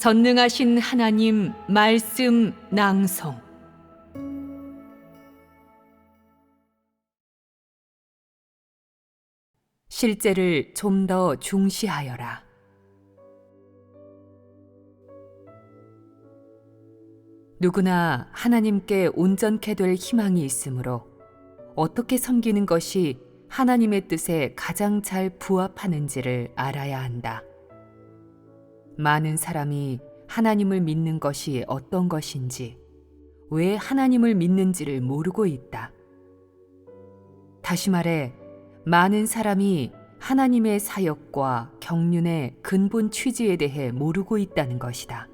전능하신 하나님 말씀 낭송. 실제를 좀 더 중시하여라. 누구나 하나님께 온전케 될 희망이 있으므로 어떻게 섬기는 것이 하나님의 뜻에 가장 잘 부합하는지를 알아야 한다. 많은 사람이 하나님을 믿는 것이 어떤 것인지, 왜 하나님을 믿는지를 모르고 있다. 다시 말해, 많은 사람이 하나님의 사역과 경륜의 근본 취지에 대해 모르고 있다는 것이다.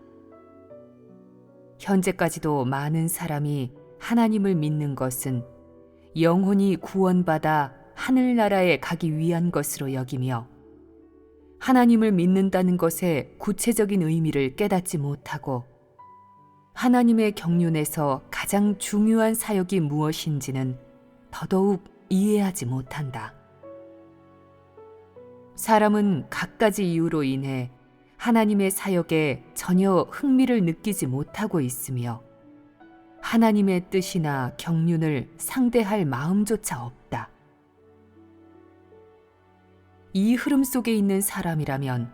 현재까지도 많은 사람이 하나님을 믿는 것은 영혼이 구원받아 하늘나라에 가기 위한 것으로 여기며, 하나님을 믿는다는 것의 구체적인 의미를 깨닫지 못하고 하나님의 경륜에서 가장 중요한 사역이 무엇인지는 더더욱 이해하지 못한다. 사람은 갖가지 이유로 인해 하나님의 사역에 전혀 흥미를 느끼지 못하고 있으며 하나님의 뜻이나 경륜을 상대할 마음조차 없다. 이 흐름 속에 있는 사람이라면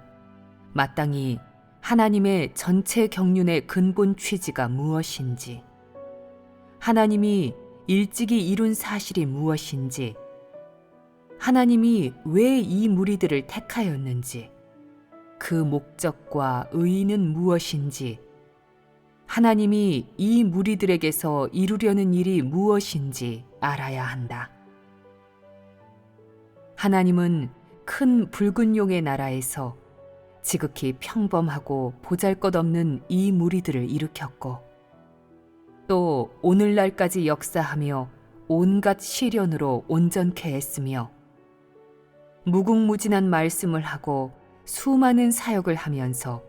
마땅히 하나님의 전체 경륜의 근본 취지가 무엇인지, 하나님이 일찍이 이룬 사실이 무엇인지, 하나님이 왜 이 무리들을 택하였는지, 그 목적과 의의는 무엇인지, 하나님이 이 무리들에게서 이루려는 일이 무엇인지 알아야 한다. 하나님은 큰 붉은 용의 나라에서 지극히 평범하고 보잘것없는 이 무리들을 일으켰고, 또 오늘날까지 역사하며 온갖 시련으로 온전케 했으며, 무궁무진한 말씀을 하고 수많은 사역을 하면서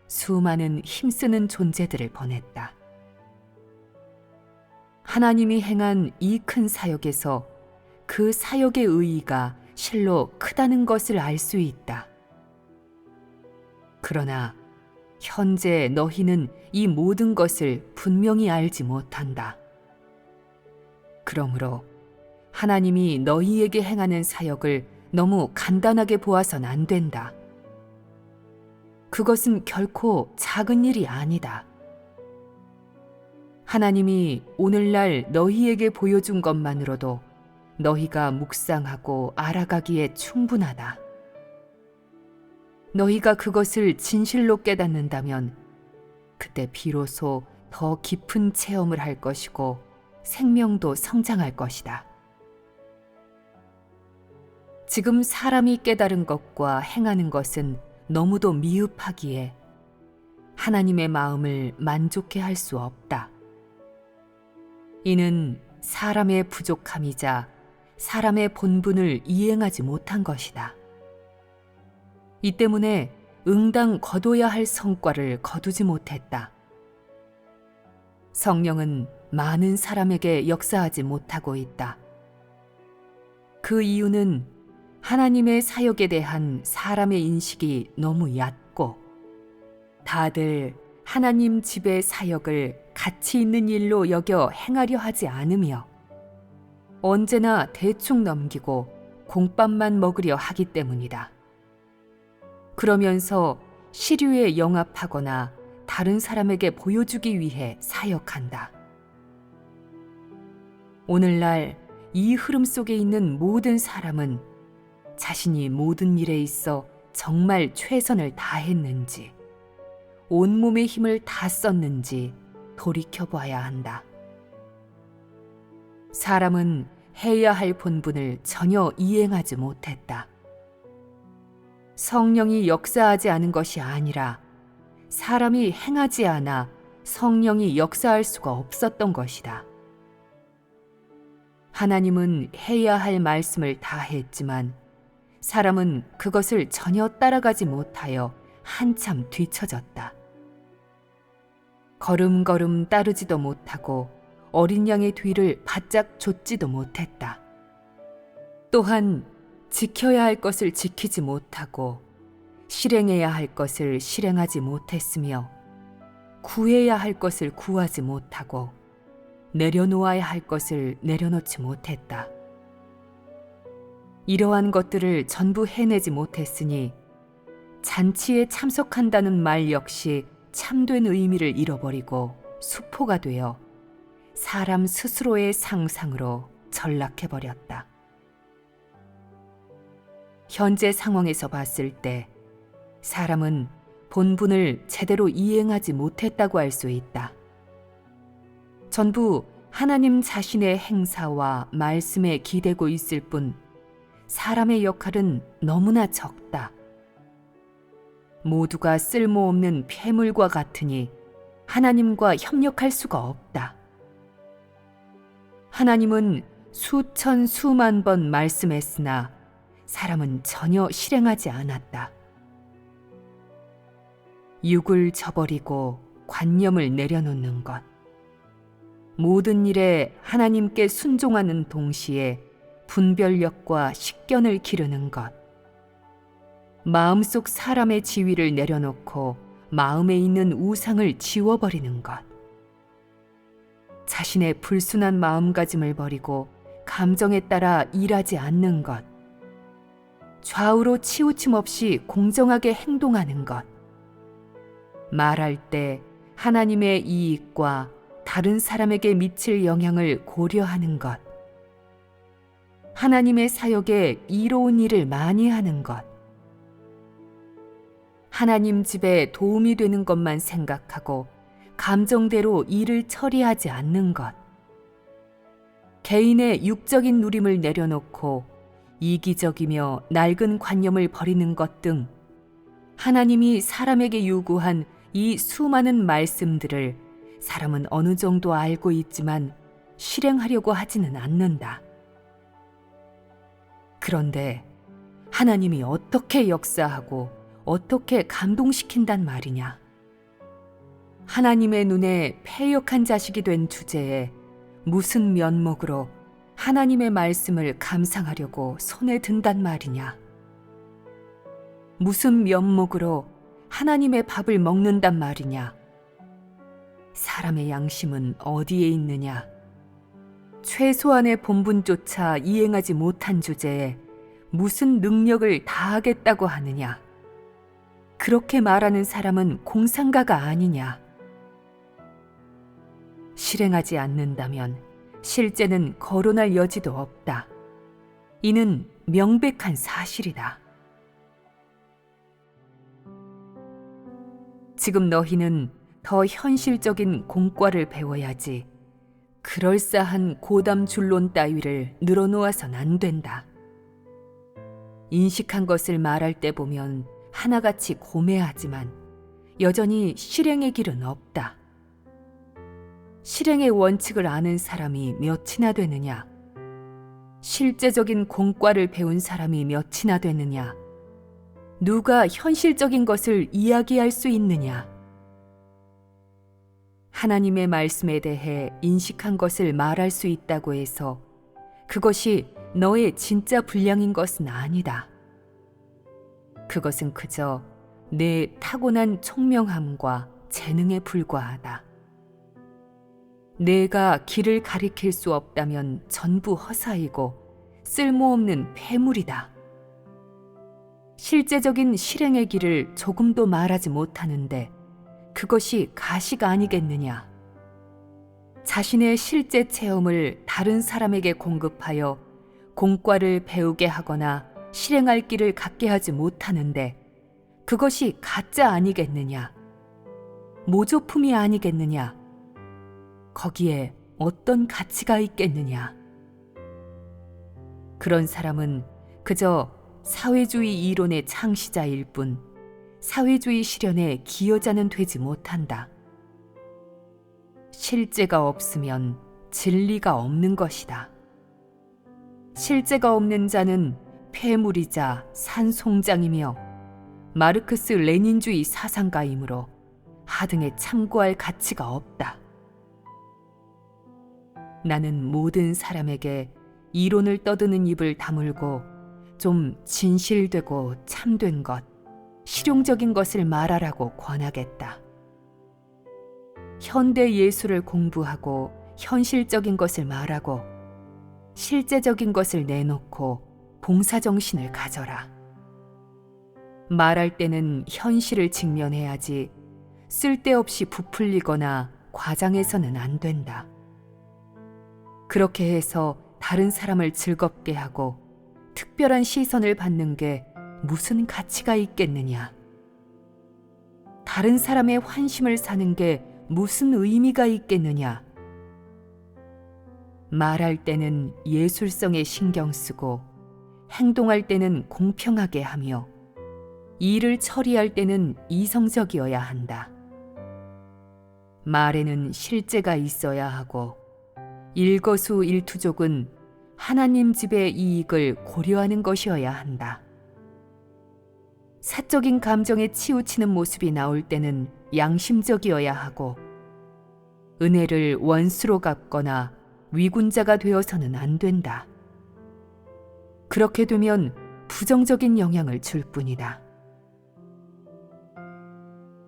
수많은 힘쓰는 존재들을 보냈다. 하나님이 행한 이 큰 사역에서 그 사역의 의의가 실로 크다는 것을 알 수 있다. 그러나 현재 너희는 이 모든 것을 분명히 알지 못한다. 그러므로 하나님이 너희에게 행하는 사역을 너무 간단하게 보아선 안 된다. 그것은 결코 작은 일이 아니다. 하나님이 오늘날 너희에게 보여준 것만으로도 너희가 묵상하고 알아가기에 충분하다. 너희가 그것을 진실로 깨닫는다면 그때 비로소 더 깊은 체험을 할 것이고 생명도 성장할 것이다. 지금 사람이 깨달은 것과 행하는 것은 너무도 미흡하기에 하나님의 마음을 만족해 할 수 없다. 이는 사람의 부족함이자 사람의 본분을 이행하지 못한 것이다. 이 때문에 응당 거둬야 할 성과를 거두지 못했다. 성령은 많은 사람에게 역사하지 못하고 있다. 그 이유는 하나님의 사역에 대한 사람의 인식이 너무 얕고, 다들 하나님 집의 사역을 가치 있는 일로 여겨 행하려 하지 않으며 언제나 대충 넘기고 공밥만 먹으려 하기 때문이다. 그러면서 시류에 영합하거나 다른 사람에게 보여주기 위해 사역한다. 오늘날 이 흐름 속에 있는 모든 사람은 자신이 모든 일에 있어 정말 최선을 다했는지, 온몸의 힘을 다 썼는지 돌이켜봐야 한다. 사람은 해야 할 본분을 전혀 이행하지 못했다. 성령이 역사하지 않은 것이 아니라 사람이 행하지 않아 성령이 역사할 수가 없었던 것이다. 하나님은 해야 할 말씀을 다 했지만 사람은 그것을 전혀 따라가지 못하여 한참 뒤처졌다. 걸음걸음 따르지도 못하고 어린 양의 뒤를 바짝 좇지도 못했다. 또한 지켜야 할 것을 지키지 못하고 실행해야 할 것을 실행하지 못했으며 구해야 할 것을 구하지 못하고 내려놓아야 할 것을 내려놓지 못했다. 이러한 것들을 전부 해내지 못했으니 잔치에 참석한다는 말 역시 참된 의미를 잃어버리고 수포가 되어 사람 스스로의 상상으로 전락해버렸다. 현재 상황에서 봤을 때 사람은 본분을 제대로 이행하지 못했다고 할 수 있다. 전부 하나님 자신의 행사와 말씀에 기대고 있을 뿐 사람의 역할은 너무나 적다. 모두가 쓸모없는 폐물과 같으니 하나님과 협력할 수가 없다. 하나님은 수천 수만 번 말씀했으나 사람은 전혀 실행하지 않았다. 육을 저버리고 관념을 내려놓는 것. 모든 일에 하나님께 순종하는 동시에 분별력과 식견을 기르는 것. 마음속 사람의 지위를 내려놓고 마음에 있는 우상을 지워버리는 것. 자신의 불순한 마음가짐을 버리고 감정에 따라 일하지 않는 것. 좌우로 치우침 없이 공정하게 행동하는 것. 말할 때 하나님의 이익과 다른 사람에게 미칠 영향을 고려하는 것. 하나님의 사역에 이로운 일을 많이 하는 것. 하나님 집에 도움이 되는 것만 생각하고 감정대로 일을 처리하지 않는 것. 개인의 육적인 누림을 내려놓고 이기적이며 낡은 관념을 버리는 것 등 하나님이 사람에게 요구한 이 수많은 말씀들을 사람은 어느 정도 알고 있지만 실행하려고 하지는 않는다. 그런데 하나님이 어떻게 역사하고 어떻게 감동시킨단 말이냐? 하나님의 눈에 패역한 자식이 된 주제에 무슨 면목으로 하나님의 말씀을 감상하려고 손에 든단 말이냐? 무슨 면목으로 하나님의 밥을 먹는단 말이냐? 사람의 양심은 어디에 있느냐? 최소한의 본분조차 이행하지 못한 주제에 무슨 능력을 다하겠다고 하느냐? 그렇게 말하는 사람은 공상가가 아니냐? 실행하지 않는다면 실제는 거론할 여지도 없다. 이는 명백한 사실이다. 지금 너희는 더 현실적인 공과를 배워야지 그럴싸한 고담 줄론 따위를 늘어놓아선 안 된다. 인식한 것을 말할 때 보면 하나같이 고매하지만 여전히 실행의 길은 없다. 실행의 원칙을 아는 사람이 몇이나 되느냐? 실제적인 공과를 배운 사람이 몇이나 되느냐? 누가 현실적인 것을 이야기할 수 있느냐? 하나님의 말씀에 대해 인식한 것을 말할 수 있다고 해서 그것이 너의 진짜 분량인 것은 아니다. 그것은 그저 내 타고난 총명함과 재능에 불과하다. 내가 길을 가리킬 수 없다면 전부 허사이고 쓸모없는 폐물이다. 실제적인 실행의 길을 조금도 말하지 못하는데 그것이 가시가 아니겠느냐? 자신의 실제 체험을 다른 사람에게 공급하여 공과를 배우게 하거나 실행할 길을 갖게 하지 못하는데 그것이 가짜 아니겠느냐? 모조품이 아니겠느냐? 거기에 어떤 가치가 있겠느냐? 그런 사람은 그저 사회주의 이론의 창시자일 뿐 사회주의 실현의 기여자는 되지 못한다. 실제가 없으면 진리가 없는 것이다. 실제가 없는 자는 폐물이자 산송장이며 마르크스 레닌주의 사상가이므로 하등에 참고할 가치가 없다. 나는 모든 사람에게 이론을 떠드는 입을 다물고 좀 진실되고 참된 것, 실용적인 것을 말하라고 권하겠다. 현대 예술을 공부하고 현실적인 것을 말하고 실제적인 것을 내놓고 봉사정신을 가져라. 말할 때는 현실을 직면해야지 쓸데없이 부풀리거나 과장해서는 안 된다. 그렇게 해서 다른 사람을 즐겁게 하고 특별한 시선을 받는 게 무슨 가치가 있겠느냐. 다른 사람의 환심을 사는 게 무슨 의미가 있겠느냐. 말할 때는 예술성에 신경 쓰고 행동할 때는 공평하게 하며 일을 처리할 때는 이성적이어야 한다. 말에는 실제가 있어야 하고 일거수일투족은 하나님 집의 이익을 고려하는 것이어야 한다. 사적인 감정에 치우치는 모습이 나올 때는 양심적이어야 하고 은혜를 원수로 갚거나 위군자가 되어서는 안 된다. 그렇게 되면 부정적인 영향을 줄 뿐이다.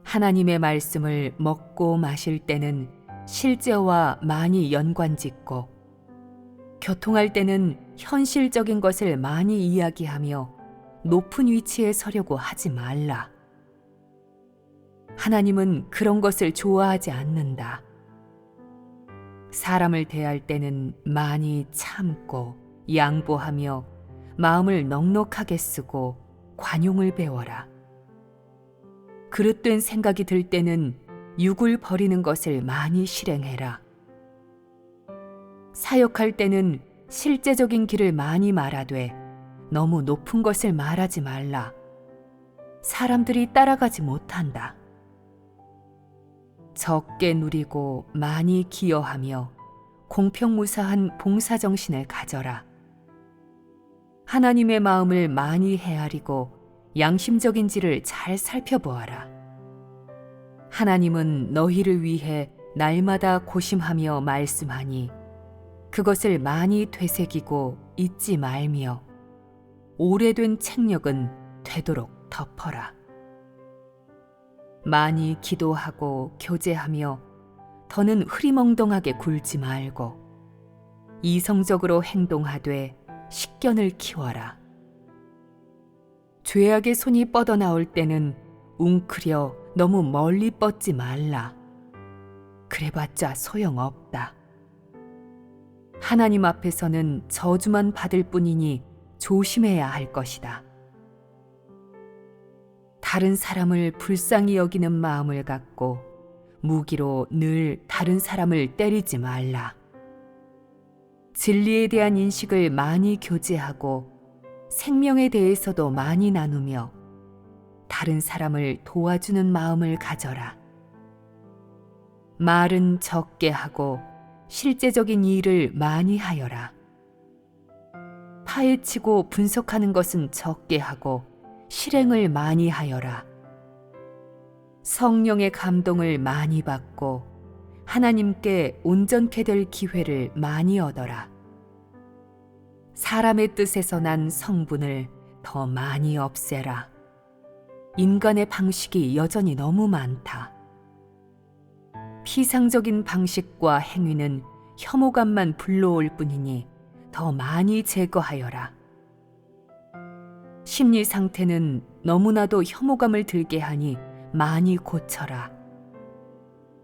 하나님의 말씀을 먹고 마실 때는 실제와 많이 연관짓고 교통할 때는 현실적인 것을 많이 이야기하며 높은 위치에 서려고 하지 말라. 하나님은 그런 것을 좋아하지 않는다. 사람을 대할 때는 많이 참고 양보하며 마음을 넉넉하게 쓰고 관용을 배워라. 그릇된 생각이 들 때는 육을 버리는 것을 많이 실행해라. 사역할 때는 실제적인 길을 많이 말하되 너무 높은 것을 말하지 말라. 사람들이 따라가지 못한다. 적게 누리고 많이 기여하며 공평무사한 봉사정신을 가져라. 하나님의 마음을 많이 헤아리고 양심적인지를 잘 살펴보아라. 하나님은 너희를 위해 날마다 고심하며 말씀하니 그것을 많이 되새기고 잊지 말며 오래된 책력은 되도록 덮어라. 많이 기도하고 교제하며 더는 흐리멍덩하게 굴지 말고 이성적으로 행동하되 식견을 키워라. 죄악의 손이 뻗어나올 때는 웅크려 너무 멀리 뻗지 말라. 그래봤자 소용없다. 하나님 앞에서는 저주만 받을 뿐이니 조심해야 할 것이다. 다른 사람을 불쌍히 여기는 마음을 갖고 무기로 늘 다른 사람을 때리지 말라. 진리에 대한 인식을 많이 교제하고 생명에 대해서도 많이 나누며 다른 사람을 도와주는 마음을 가져라. 말은 적게 하고 실제적인 일을 많이 하여라. 파헤치고 분석하는 것은 적게 하고 실행을 많이 하여라. 성령의 감동을 많이 받고 하나님께 온전케 될 기회를 많이 얻어라. 사람의 뜻에서 난 성분을 더 많이 없애라. 인간의 방식이 여전히 너무 많다. 피상적인 방식과 행위는 혐오감만 불러올 뿐이니 더 많이 제거하여라. 심리 상태는 너무나도 혐오감을 들게 하니 많이 고쳐라.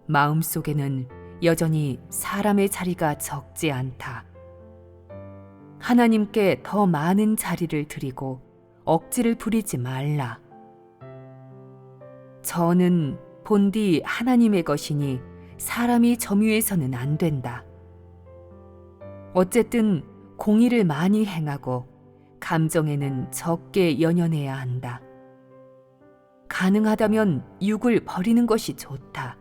마음속에는 여전히 사람의 자리가 적지 않다. 하나님께 더 많은 자리를 드리고 억지를 부리지 말라. 저는 본디 하나님의 것이니 사람이 점유해서는 안 된다. 어쨌든 공의를 많이 행하고 감정에는 적게 연연해야 한다. 가능하다면 육을 버리는 것이 좋다.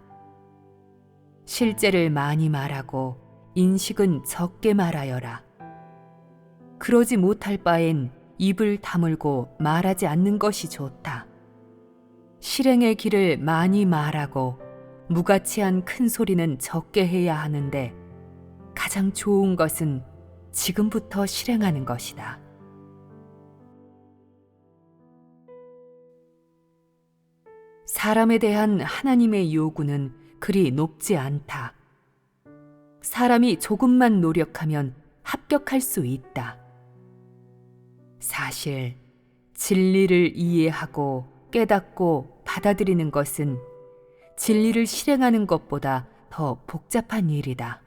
실제를 많이 말하고 인식은 적게 말하여라. 그러지 못할 바엔 입을 다물고 말하지 않는 것이 좋다. 실행의 길을 많이 말하고 무가치한 큰 소리는 적게 해야 하는데 가장 좋은 것은 지금부터 실행하는 것이다. 사람에 대한 하나님의 요구는 그리 높지 않다. 사람이 조금만 노력하면 합격할 수 있다. 사실 진리를 이해하고 깨닫고 받아들이는 것은 진리를 실행하는 것보다 더 복잡한 일이다.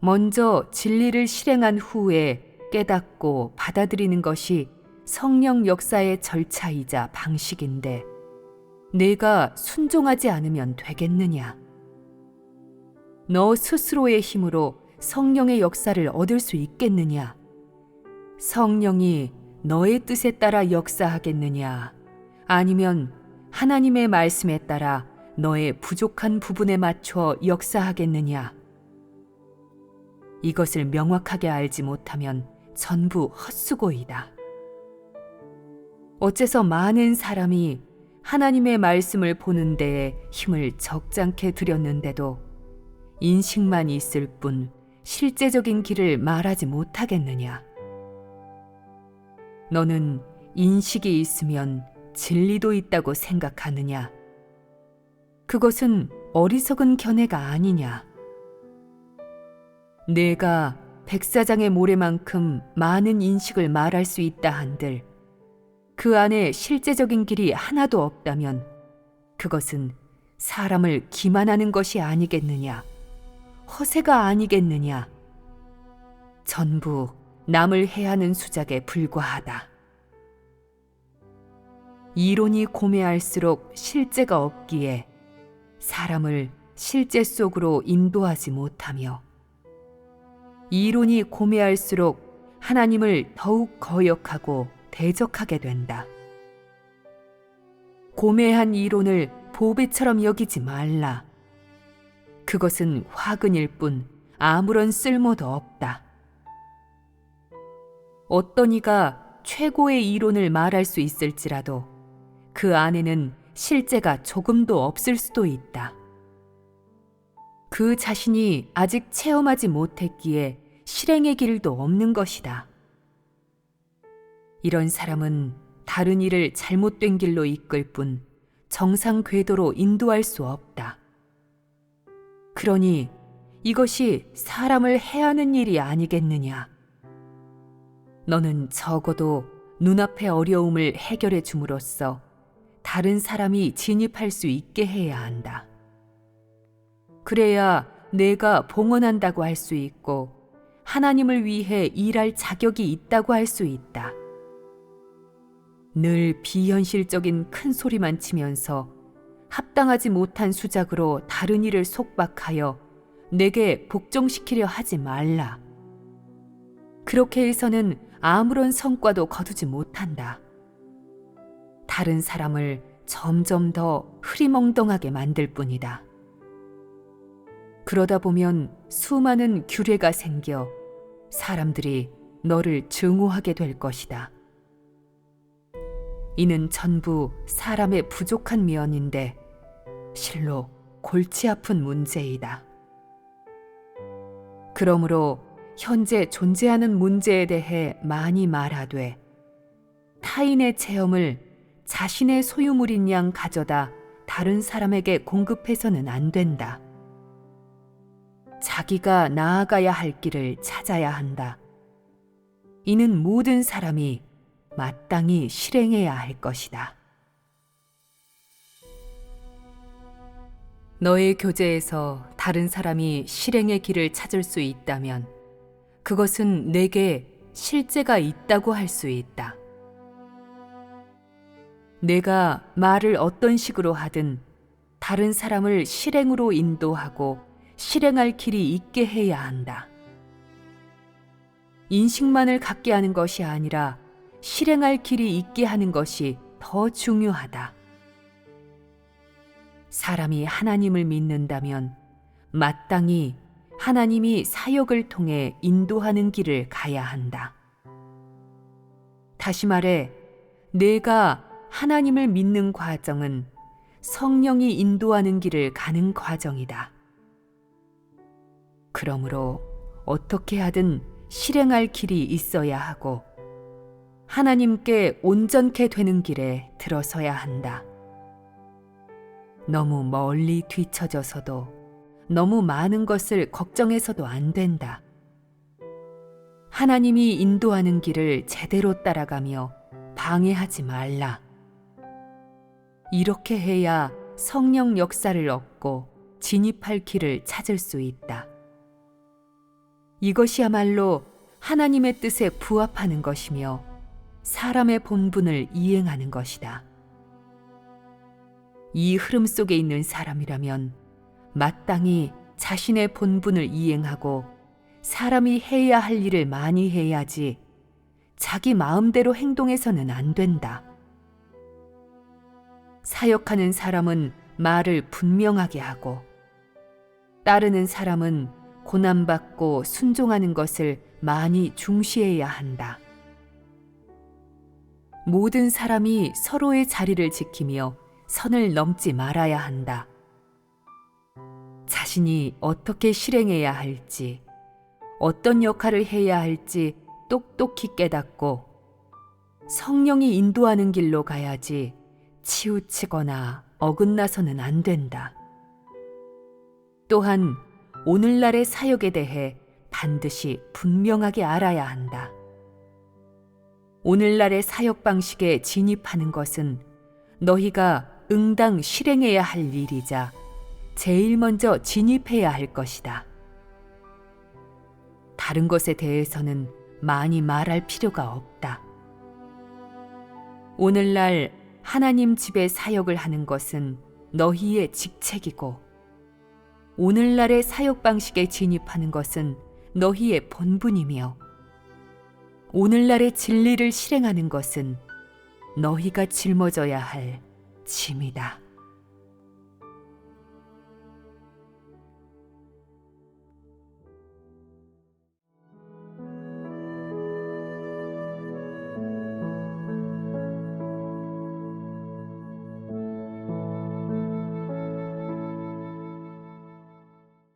먼저 진리를 실행한 후에 깨닫고 받아들이는 것이 성령 역사의 절차이자 방식인데 내가 순종하지 않으면 되겠느냐? 너 스스로의 힘으로 성령의 역사를 얻을 수 있겠느냐? 성령이 너의 뜻에 따라 역사하겠느냐? 아니면 하나님의 말씀에 따라 너의 부족한 부분에 맞춰 역사하겠느냐? 이것을 명확하게 알지 못하면 전부 헛수고이다. 어째서 많은 사람이 하나님의 말씀을 보는 데에 힘을 적잖게 들였는데도 인식만 있을 뿐 실제적인 길을 말하지 못하겠느냐? 너는 인식이 있으면 진리도 있다고 생각하느냐? 그것은 어리석은 견해가 아니냐? 내가 백사장의 모래만큼 많은 인식을 말할 수 있다 한들 그 안에 실제적인 길이 하나도 없다면 그것은 사람을 기만하는 것이 아니겠느냐? 허세가 아니겠느냐? 전부 남을 해하는 수작에 불과하다. 이론이 고매할수록 실제가 없기에 사람을 실제 속으로 인도하지 못하며 이론이 고매할수록 하나님을 더욱 거역하고 대적하게 된다. 고매한 이론을 보배처럼 여기지 말라. 그것은 화근일 뿐 아무런 쓸모도 없다. 어떤 이가 최고의 이론을 말할 수 있을지라도 그 안에는 실제가 조금도 없을 수도 있다. 그 자신이 아직 체험하지 못했기에 실행의 길도 없는 것이다. 이런 사람은 다른 일을 잘못된 길로 이끌 뿐 정상 궤도로 인도할 수 없다. 그러니 이것이 사람을 해하는 일이 아니겠느냐? 너는 적어도 눈앞의 어려움을 해결해 줌으로써 다른 사람이 진입할 수 있게 해야 한다. 그래야 내가 봉헌한다고 할 수 있고 하나님을 위해 일할 자격이 있다고 할 수 있다. 늘 비현실적인 큰 소리만 치면서 합당하지 못한 수작으로 다른 일을 속박하여 내게 복종시키려 하지 말라. 그렇게 해서는 아무런 성과도 거두지 못한다. 다른 사람을 점점 더 흐리멍덩하게 만들 뿐이다. 그러다 보면 수많은 규례가 생겨 사람들이 너를 증오하게 될 것이다. 이는 전부 사람의 부족한 면인데 실로 골치 아픈 문제이다. 그러므로 현재 존재하는 문제에 대해 많이 말하되 타인의 체험을 자신의 소유물인 양 가져다 다른 사람에게 공급해서는 안 된다. 자기가 나아가야 할 길을 찾아야 한다. 이는 모든 사람이 마땅히 실행해야 할 것이다. 너의 교제에서 다른 사람이 실행의 길을 찾을 수 있다면 그것은 내게 실제가 있다고 할 수 있다. 내가 말을 어떤 식으로 하든 다른 사람을 실행으로 인도하고 실행할 길이 있게 해야 한다. 인식만을 갖게 하는 것이 아니라 실행할 길이 있게 하는 것이 더 중요하다. 사람이 하나님을 믿는다면 마땅히 하나님이 사역을 통해 인도하는 길을 가야 한다. 다시 말해, 내가 하나님을 믿는 과정은 성령이 인도하는 길을 가는 과정이다. 그러므로 어떻게 하든 실행할 길이 있어야 하고 하나님께 온전케 되는 길에 들어서야 한다. 너무 멀리 뒤처져서도 너무 많은 것을 걱정해서도 안 된다. 하나님이 인도하는 길을 제대로 따라가며 방해하지 말라. 이렇게 해야 성령 역사를 얻고 진입할 길을 찾을 수 있다. 이것이야말로 하나님의 뜻에 부합하는 것이며 사람의 본분을 이행하는 것이다. 이 흐름 속에 있는 사람이라면 마땅히 자신의 본분을 이행하고 사람이 해야 할 일을 많이 해야지 자기 마음대로 행동해서는 안 된다. 사역하는 사람은 말을 분명하게 하고 따르는 사람은 고난받고 순종하는 것을 많이 중시해야 한다. 모든 사람이 서로의 자리를 지키며 선을 넘지 말아야 한다. 자신이 어떻게 실행해야 할지, 어떤 역할을 해야 할지 똑똑히 깨닫고 성령이 인도하는 길로 가야지 치우치거나 어긋나서는 안 된다. 또한 오늘날의 사역에 대해 반드시 분명하게 알아야 한다. 오늘날의 사역 방식에 진입하는 것은 너희가 응당 실행해야 할 일이자 제일 먼저 진입해야 할 것이다. 다른 것에 대해서는 많이 말할 필요가 없다. 오늘날 하나님 집에 사역을 하는 것은 너희의 직책이고 오늘날의 사역 방식에 진입하는 것은 너희의 본분이며 오늘날의 진리를 실행하는 것은 너희가 짊어져야 할 짐이다.